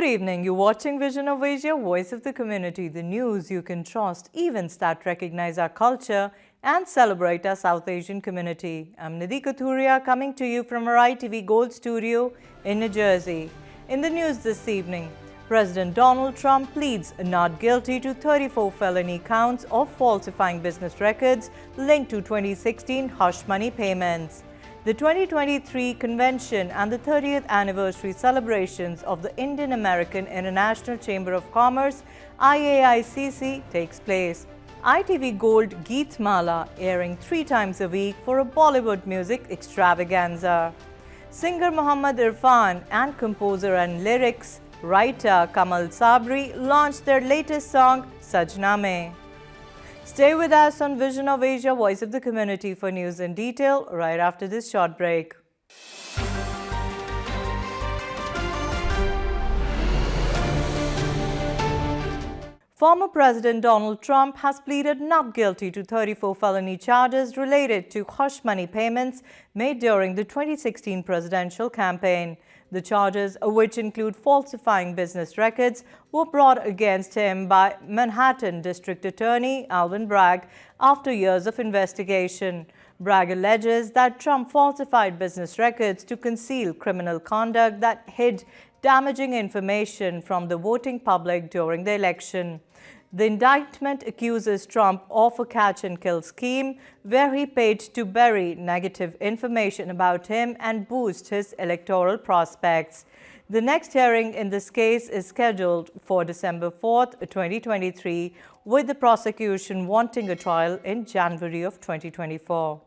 Good evening. You're watching Vision of Asia, Voice of the Community, the news you can trust, events that recognize our culture and celebrate our South Asian community. I'm Nidhi Kathuria coming to you from our ITV Gold studio in New Jersey. In the news this evening, President Donald Trump pleads not guilty to 34 felony counts of falsifying business records linked to 2016 hush money payments. The 2023 convention and the 30th anniversary celebrations of the Indian American International Chamber of Commerce IAICC takes place. ITV Gold Geet Mala airing 3 times a week for a Bollywood music extravaganza. Singer Muhammad Irfan and composer and lyrics writer Kamal Sabri launched their latest song Sajna Mein. Stay with us on Vision of Asia, Voice of the Community for news in detail right after this short break. Former President Donald Trump has pleaded not guilty to 34 felony charges related to hush money payments made during the 2016 presidential campaign. The charges, which include falsifying business records, were brought against him by Manhattan District Attorney Alvin Bragg after years of investigation. Bragg alleges that Trump falsified business records to conceal criminal conduct that hid damaging information from the voting public during the election. The indictment accuses Trump of a catch-and-kill scheme where he paid to bury negative information about him and boost his electoral prospects. The next hearing in this case is scheduled for December 4th, 2023, with the prosecution wanting a trial in January of 2024.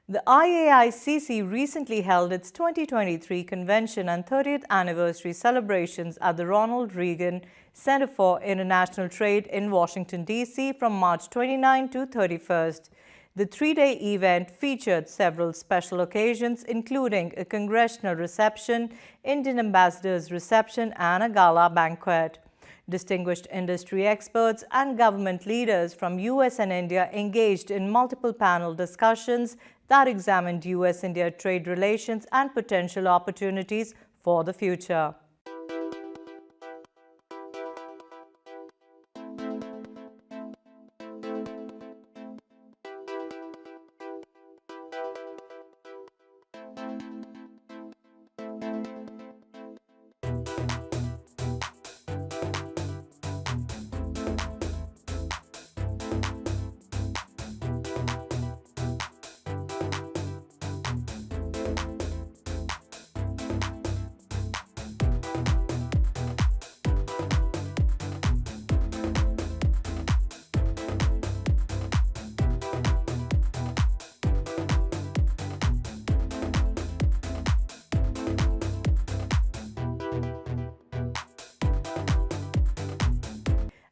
The IAICC recently held its 2023 convention and 30th anniversary celebrations at the Ronald Reagan Center for International Trade in Washington, D.C. from March 29 to 31st. The 3-day event featured several special occasions, including a congressional reception, Indian ambassador's reception, and a gala banquet. Distinguished industry experts and government leaders from U.S. and India engaged in multiple panel discussions that examined U.S.-India trade relations and potential opportunities for the future.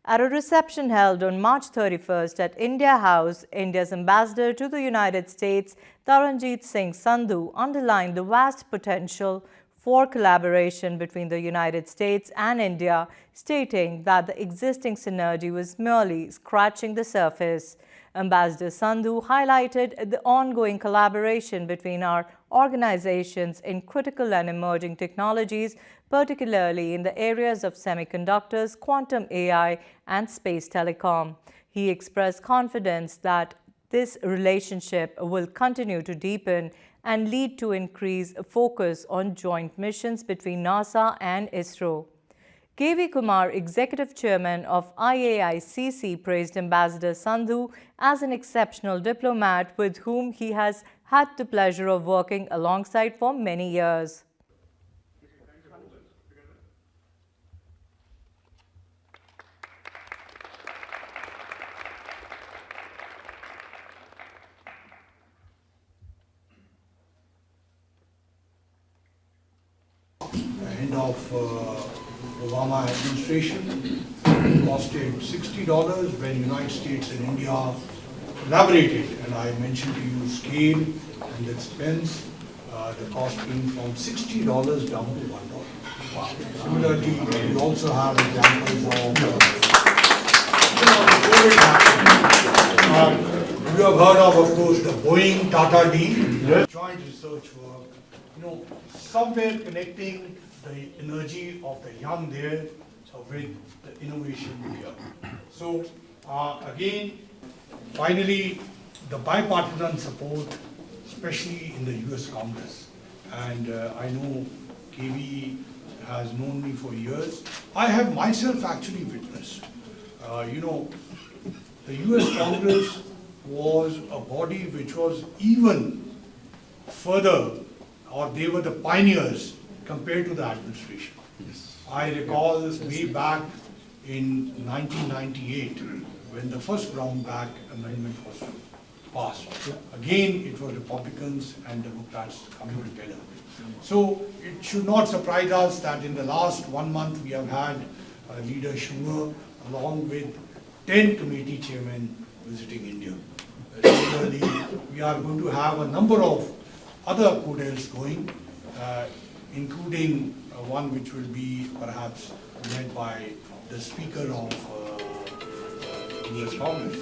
At a reception held on March 31st at India House, India's ambassador to the United States, Taranjeet Singh Sandhu, underlined the vast potential for collaboration between the United States and India, stating that the existing synergy was merely scratching the surface. Ambassador Sandhu highlighted the ongoing collaboration between our organizations in critical and emerging technologies, particularly in the areas of semiconductors, quantum AI, and space telecom. He expressed confidence that this relationship will continue to deepen and lead to increased focus on joint missions between NASA and ISRO. K.V. Kumar, Executive Chairman of IAICC, praised Ambassador Sandhu as an exceptional diplomat with whom he has had the pleasure of working alongside for many years. End of Obama administration, costed $60 when United States and India collaborated, and I mentioned to you scale and the expense, the cost being from $60 down to $1. Similarly, we also have examples of COVID happening. You have heard of course, the Boeing Tata deal, joint research work, somewhere connecting the energy of the young there with the innovation here. So again, finally, the bipartisan support, especially in the US Congress, and I know KV has known me for years. I have myself actually witnessed, the US Congress was a body which was even further, or they were the pioneers compared to the administration. Yes. I recall way back in 1998 when the first Brown Back Amendment was passed. Again, it was Republicans and Democrats coming together. So it should not surprise us that in the last 1 month we have had Leader Schumer along with 10 committee chairmen visiting India. Similarly, we are going to have a number of other co-deals going, including one which will be perhaps led by the Speaker of US Congress.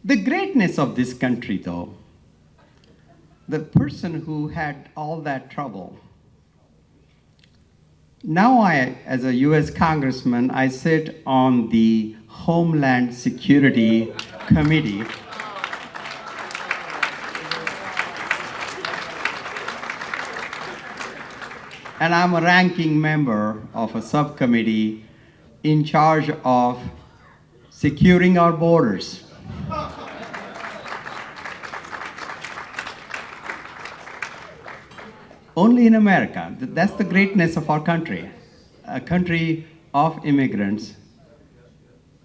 The greatness of this country, though, the person who had all that trouble, now as a US Congressman, I sit on the Homeland Security Committee. And I'm a ranking member of a subcommittee in charge of securing our borders. Only in America. That's the greatness of our country. A country of immigrants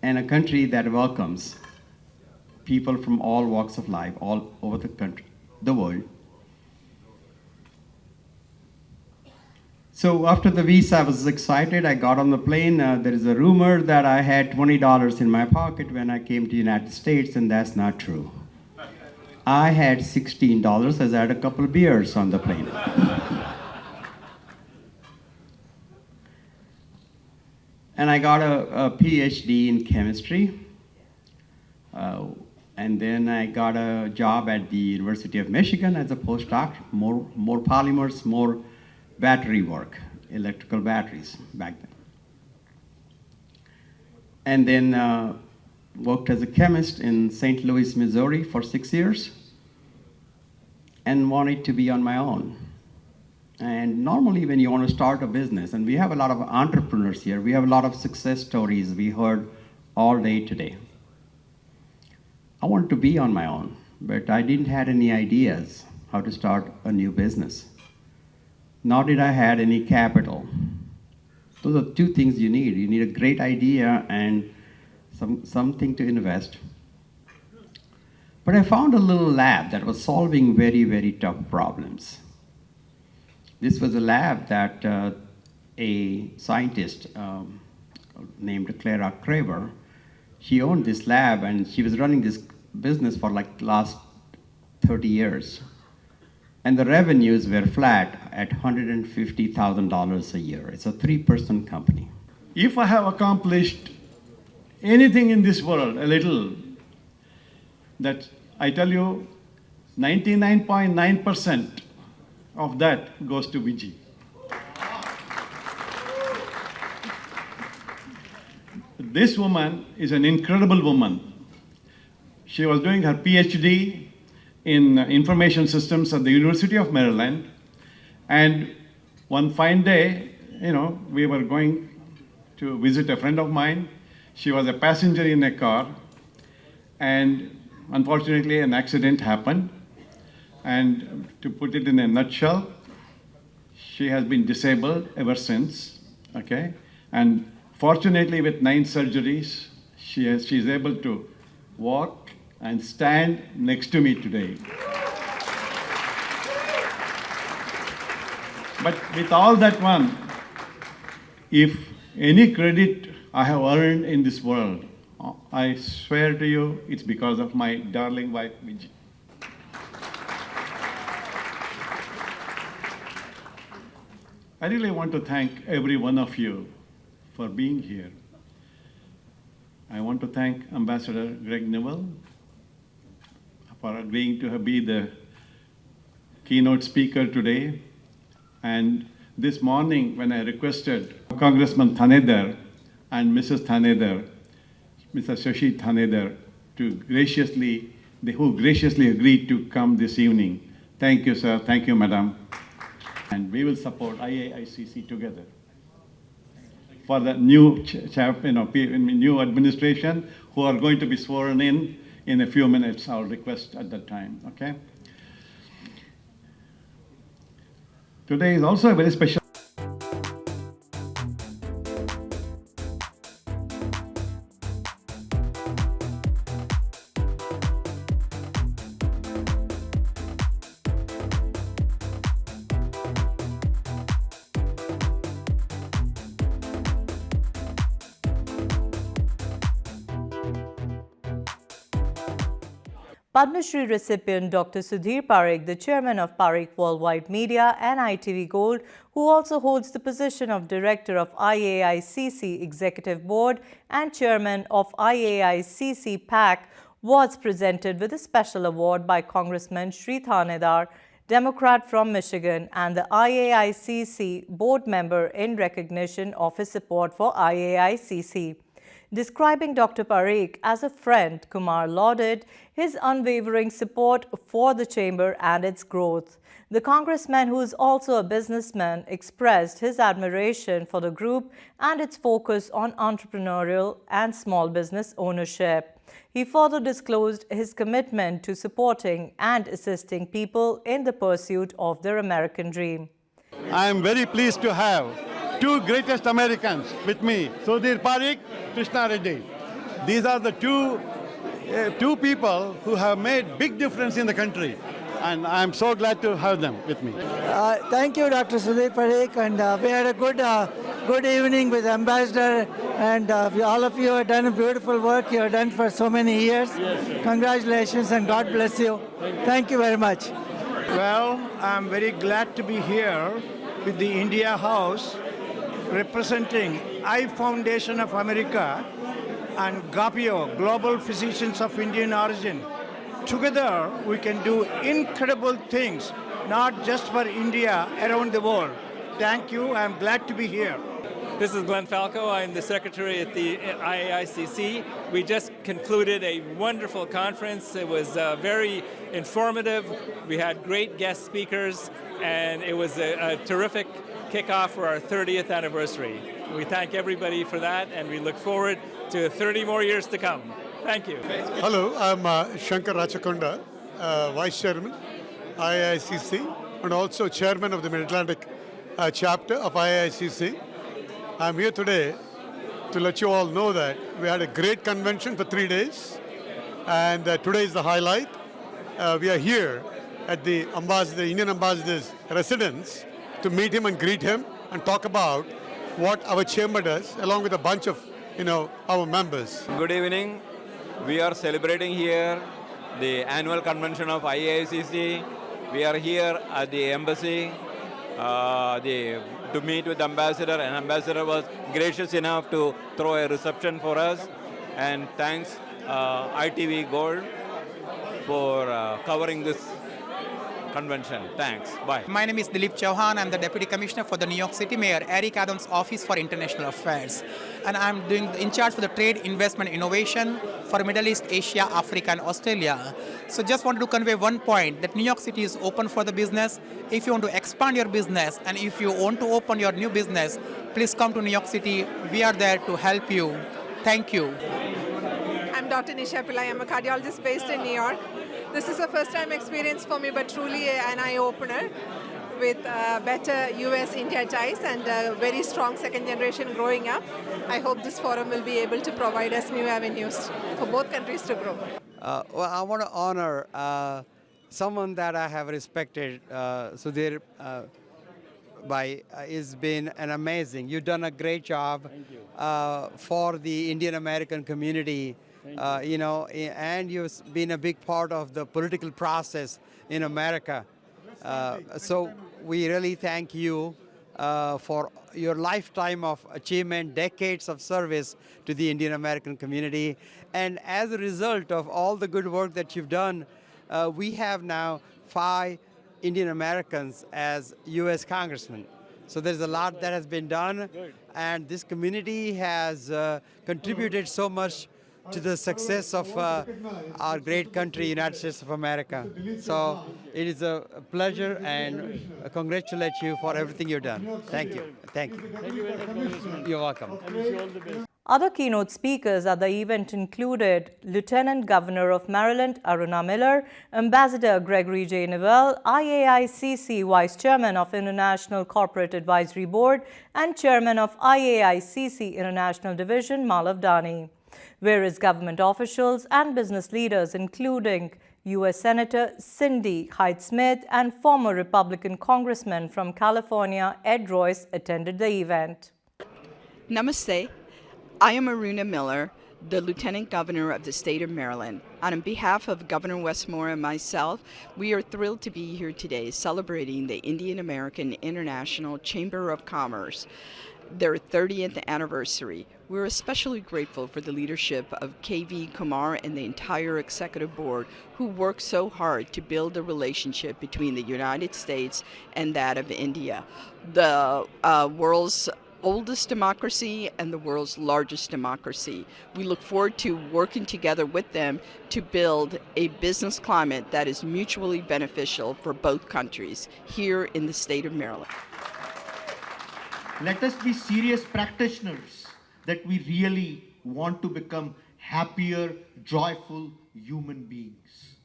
and a country that welcomes people from all walks of life, all over the country, the world. So after the visa, I was excited. I got on the plane. There is a rumor that I had $20 in my pocket when I came to the United States, and that's not true. I had $16 as I had a couple of beers on the plane. And I got a PhD in chemistry. And then I got a job at the University of Michigan as a postdoc, more polymers, more battery work, electrical batteries back then. And then worked as a chemist in St. Louis, Missouri for 6 years and wanted to be on my own. And normally when you want to start a business, and we have a lot of entrepreneurs here, we have a lot of success stories we heard all day today. I wanted to be on my own, but I didn't have any ideas how to start a new business. Nor did I had any capital. Those are two things you need. You need a great idea and something to invest. But I found a little lab that was solving very, very tough problems. This was a lab that a scientist named Clara Craver, she owned this lab and she was running this business for like the last 30 years. And the revenues were flat at $150,000 a year. It's a 3-person company. If I have accomplished anything in this world, a little, that I tell you, 99.9% of that goes to Viji. This woman is an incredible woman. She was doing her PhD in information systems at the University of Maryland. And one fine day, we were going to visit a friend of mine. She was a passenger in a car. And unfortunately, an accident happened. And to put it in a nutshell, she has been disabled ever since, okay? And fortunately, with 9 surgeries, she's able to walk and stand next to me today. But with all that one, if any credit I have earned in this world, I swear to you, it's because of my darling wife, Viji. I really want to thank every one of you for being here. I want to thank Ambassador Greg Neville for agreeing to be the keynote speaker today. And this morning, when I requested Congressman Thanedar and Mrs. Thanedar, Mr. Shashi Thanedar, who graciously agreed to come this evening. Thank you, sir. Thank you, madam. And we will support IAICC together for the new new administration who are going to be sworn in a few minutes. I'll request at that time. Okay. Today is also a very special. Padma Shri recipient Dr. Sudhir Parekh, the chairman of Parekh Worldwide Media and ITV Gold, who also holds the position of director of IAICC Executive Board and chairman of IAICC PAC, was presented with a special award by Congressman Shri Thanedar, Democrat from Michigan, and the IAICC board member in recognition of his support for IAICC. Describing Dr. Parekh as a friend, Kumar lauded his unwavering support for the chamber and its growth. The congressman, who is also a businessman, expressed his admiration for the group and its focus on entrepreneurial and small business ownership. He further disclosed his commitment to supporting and assisting people in the pursuit of their American dream. I am very pleased to have 2 greatest Americans with me, Sudhir Parekh, Krishna Reddy. These are the two people who have made big difference in the country, and I'm so glad to have them with me. Thank you, Dr. Sudhir Parekh, and we had a good evening with Ambassador, and all of you have done a beautiful work you have done for so many years. Yes, congratulations and God bless you. Thank you very much. Well, I'm very glad to be here with the India House representing Eye Foundation of America and GAPIO, Global Physicians of Indian Origin. Together, we can do incredible things, not just for India, around the world. Thank you. I'm glad to be here. This is Glenn Falco. I'm the secretary at the IAICC. We just concluded a wonderful conference. It was very informative. We had great guest speakers, and it was a terrific kickoff for our 30th anniversary. We thank everybody for that, and we look forward to 30 more years to come. Thank you. Hello, I'm Shankar Rachakonda, Vice Chairman, IICC, and also Chairman of the Mid-Atlantic chapter of IICC. I'm here today to let you all know that we had a great convention for 3 days, and today is the highlight. We are here at the Indian Ambassador's residence to meet him and greet him and talk about what our chamber does, along with a bunch of, our members. Good evening. We are celebrating here the annual convention of IAICC. We are here at the embassy to meet with the ambassador, and ambassador was gracious enough to throw a reception for us. And thanks ITV Gold for covering this convention. Thanks. Bye. My name is Dilip Chauhan. I'm the Deputy Commissioner for the New York City Mayor Eric Adams' Office for International Affairs. And I'm in charge for the trade, investment, innovation for Middle East, Asia, Africa, and Australia. So just wanted to convey one point, that New York City is open for the business. If you want to expand your business and if you want to open your new business, please come to New York City. We are there to help you. Thank you. I'm Dr. Nisha Pillai. I'm a cardiologist based in New York. This is a first-time experience for me, but truly an eye-opener with better US-India ties and very strong second generation growing up. I hope this forum will be able to provide us new avenues for both countries to grow. Well, I want to honor someone that I have respected, Sudhir, it's been an amazing. You've done a great job for the Indian American community. And you've been a big part of the political process in America. So we really thank you for your lifetime of achievement, decades of service to the Indian American community. And as a result of all the good work that you've done, we have now 5 Indian Americans as U.S. congressmen. So there's a lot that has been done, and this community has contributed so much to the success of our great country, United States of America. So it is a pleasure and I congratulate you for everything you've done. Thank you. Thank you. You're welcome. Other keynote speakers at the event included Lieutenant Governor of Maryland, Aruna Miller, Ambassador Gregory J. Nivelle, IAICC Vice Chairman of International Corporate Advisory Board, and Chairman of IAICC International Division, Malav Dani. Various government officials and business leaders, including U.S. Senator Cindy Hyde-Smith and former Republican Congressman from California, Ed Royce, attended the event. Namaste. I am Aruna Miller, the Lieutenant Governor of the state of Maryland. And on behalf of Governor Westmore and myself, we are thrilled to be here today celebrating the Indian American International Chamber of Commerce, their 30th anniversary. We're especially grateful for the leadership of KV Kumar and the entire executive board who worked so hard to build a relationship between the United States and that of India, the world's oldest democracy and the world's largest democracy. We look forward to working together with them to build a business climate that is mutually beneficial for both countries here in the state of Maryland. Let us be serious practitioners that we really want to become happier, joyful human beings.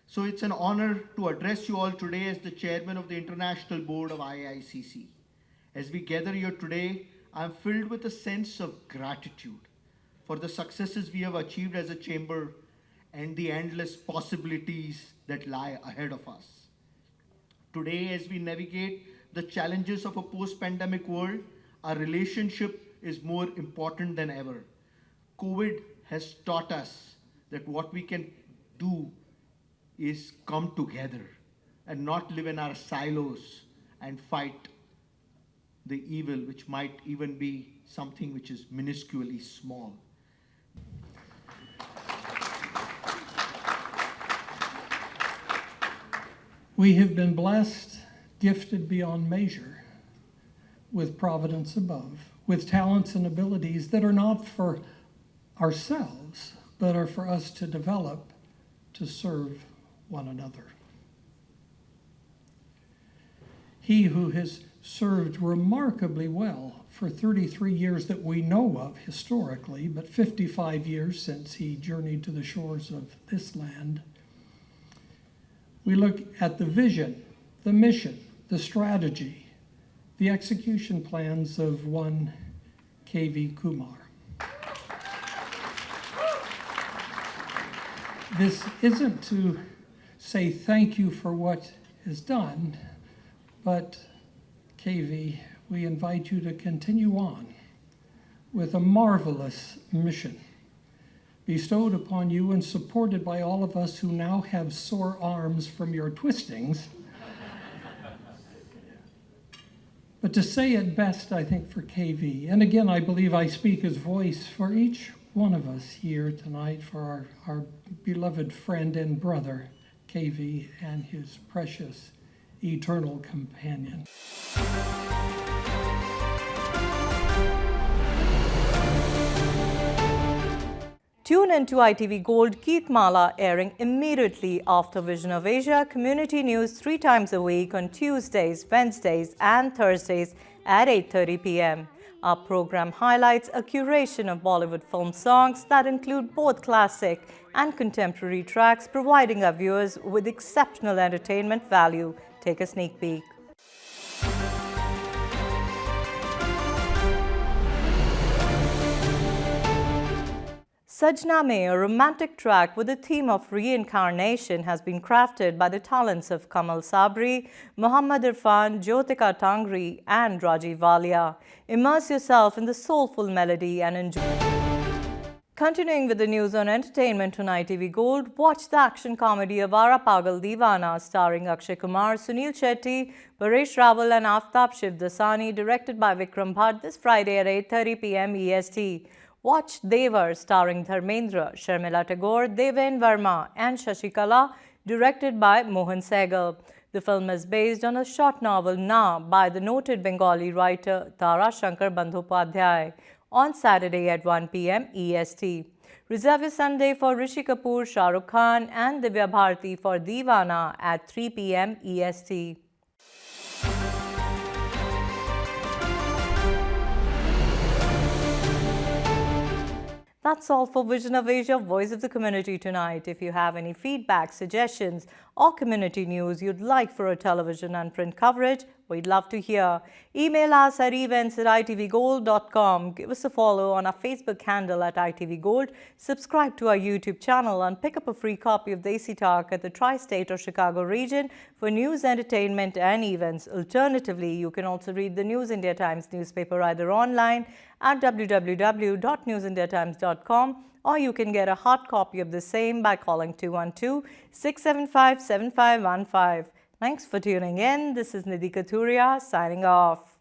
So it's an honor to address you all today as the chairman of the International Board of IICC. As we gather here today, I'm filled with a sense of gratitude for the successes we have achieved as a chamber and the endless possibilities that lie ahead of us. Today, as we navigate the challenges of a post-pandemic world, our relationship is more important than ever. COVID has taught us that what we can do is come together and not live in our silos and fight the evil, which might even be something which is minusculely small. We have been blessed, gifted beyond measure, with providence above, with talents and abilities that are not for ourselves, but are for us to develop to serve one another. He who has served remarkably well for 33 years that we know of historically, but 55 years since he journeyed to the shores of this land. We look at the vision, the mission, the strategy, the execution plans of one K.V. Kumar. This isn't to say thank you for what is done, but KV, we invite you to continue on with a marvelous mission bestowed upon you and supported by all of us who now have sore arms from your twistings. But to say it best, I think, for KV, and again, I believe I speak as voice for each one of us here tonight, for our beloved friend and brother, KV, and his precious eternal companion. Tune in to ITV Gold Keith Mala, airing immediately after Vision of Asia Community News 3 times a week on Tuesdays, Wednesdays and Thursdays at 8:30 p.m. Our program highlights a curation of Bollywood film songs that include both classic and contemporary tracks, providing our viewers with exceptional entertainment value. Take a sneak peek. Sajna Mein, a romantic track with a theme of reincarnation, has been crafted by the talents of Kamal Sabri, Muhammad Irfan, Jyotika Tangri and Rajiv Walia. Immerse yourself in the soulful melody and enjoy. Continuing with the news on entertainment on ITV Gold, watch the action comedy Avara Pagal Deewana starring Akshay Kumar, Sunil Shetty, Paresh Rawal and Aftab Shivdasani, directed by Vikram Bhatt, this Friday at 8:30 p.m. EST. Watch Devar starring Dharmendra, Sharmila Tagore, Deven Verma and Shashikala, directed by Mohan Sehgal. The film is based on a short novel Na by the noted Bengali writer Tara Shankar Bandhopadhyay on Saturday at 1 p.m. EST. Reserve your Sunday for Rishi Kapoor, Shah Rukh Khan and Divya Bharti for Deewana at 3 p.m. EST. That's all for Vision of Asia, Voice of the Community tonight. If you have any feedback, suggestions or community news you'd like for a television and print coverage, we'd love to hear. Email us at events@itvgold.com. Give us a follow on our Facebook handle at ITVGold. Subscribe to our YouTube channel and pick up a free copy of Desi Talk at the Tri-State or Chicago region for news, entertainment and events. Alternatively, you can also read the News India Times newspaper either online at www.newsindiatimes.com, or you can get a hard copy of the same by calling 212-675-7515. Thanks for tuning in. This is Nidhi Kathuria signing off.